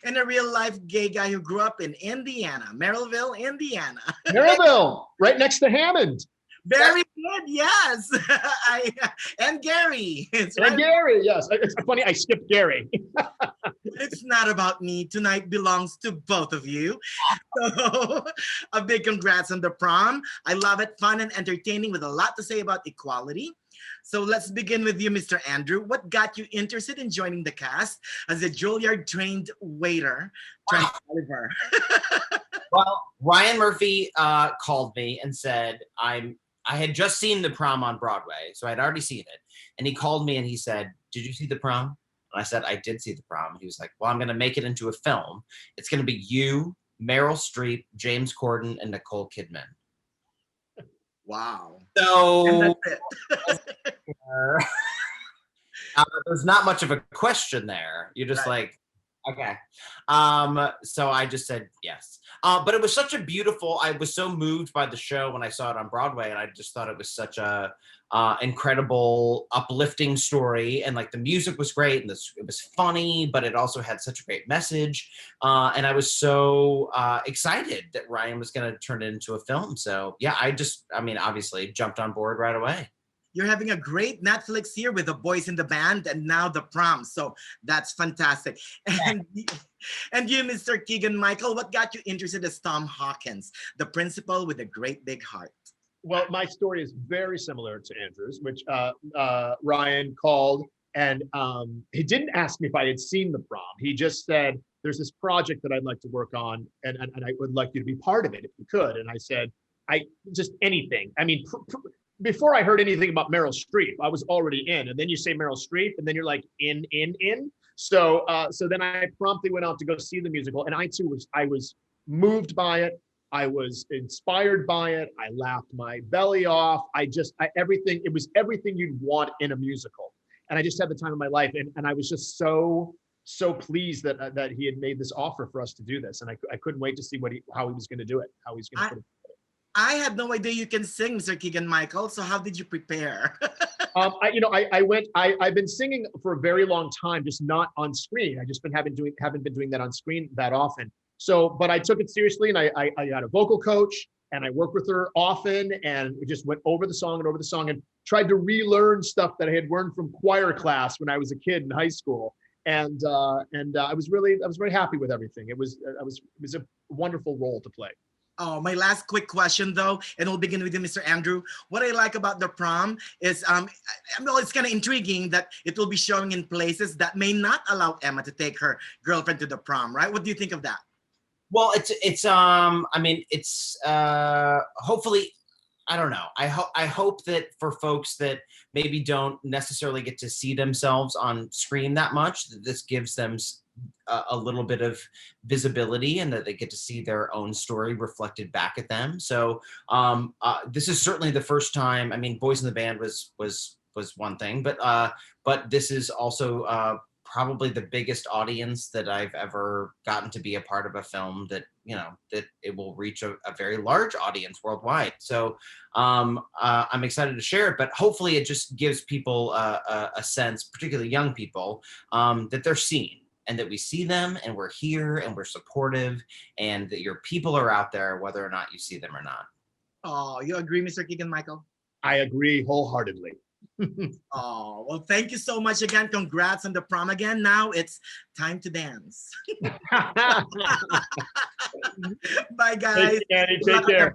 and a real-life gay guy who grew up in Indiana, Merrillville, Indiana. Maryville, right next to Hammond. Very good, yes. And Gary. It's And Gary, yes. It's funny, I skipped Gary. It's not about me. Tonight belongs to both of you. So a big congrats on the prom. I love it. Fun and entertaining with a lot to say about equality. So let's begin with you, Mr. Andrew. What got you interested in joining the cast as a Juilliard-trained waiter, Trent Oliver? Well, Ryan Murphy called me and said, I had just seen the prom on Broadway, so I'd already seen it. And he called me and he said, "Did you see the prom?" And I said, "I did see the prom." And he was like, "Well, I'm going to make it into a film. It's going to be you, Meryl Streep, James Corden, and Nicole Kidman." Wow. So And that's it. there's not much of a question there. You're just like, okay. So I just said yes. But it was such a beautiful, I was so moved by the show when I saw it on Broadway, and I just thought it was such a incredible, uplifting story. And like the music was great, and it was funny, but it also had such a great message. And I was so excited that Ryan was going to turn it into a film. So yeah, obviously jumped on board right away. You're having a great Netflix here with The Boys in the Band and now The Prom. So that's fantastic. And you, Mr. Keegan-Michael, what got you interested as Tom Hawkins, the principal with a great big heart? Well, my story is very similar to Andrew's, which Ryan called and he didn't ask me if I had seen the prom. He just said, "There's this project that I'd like to work on, and I would like you to be part of it if you could." And I said, just anything. I mean, before I heard anything about Meryl Streep, I was already in. And then you say Meryl Streep, and then you're like in. So then I promptly went out to go see the musical, and I was moved by it. I was inspired by it. I laughed my belly off. It was everything you'd want in a musical. And I just had the time of my life. And I was just so pleased that he had made this offer for us to do this. And I couldn't wait to see how he was going to do it, how he's going to put it. I had no idea you can sing, Mr. Keegan-Michael. So how did you prepare? I've been singing for a very long time, just not on screen. I just haven't been doing that on screen that often. So, but I took it seriously, and I got a vocal coach, and I worked with her often, and we just went over the song and tried to relearn stuff that I had learned from choir class when I was a kid in high school. And I was very happy with everything. It was a wonderful role to play. Oh, my last quick question though, and we'll begin with you, Mr. Andrew. What I like about the prom is, it's kind of intriguing that it will be showing in places that may not allow Emma to take her girlfriend to the prom, right? What do you think of that? Well, hopefully, I don't know. I hope that for folks that maybe don't necessarily get to see themselves on screen that much, that this gives them a little bit of visibility, and that they get to see their own story reflected back at them. So this is certainly the first time. I mean, Boys in the Band was one thing, but this is also probably the biggest audience that I've ever gotten to be a part of a film that it will reach a very large audience worldwide. So I'm excited to share it, but hopefully it just gives people a sense, particularly young people, that they're seen, and that we see them, and we're here, and we're supportive, and that your people are out there, whether or not you see them or not. Oh, you agree, Mr. Keegan-Michael? I agree wholeheartedly. Oh, well, thank you so much again. Congrats on the prom again. Now it's time to dance. Bye, guys. Take care.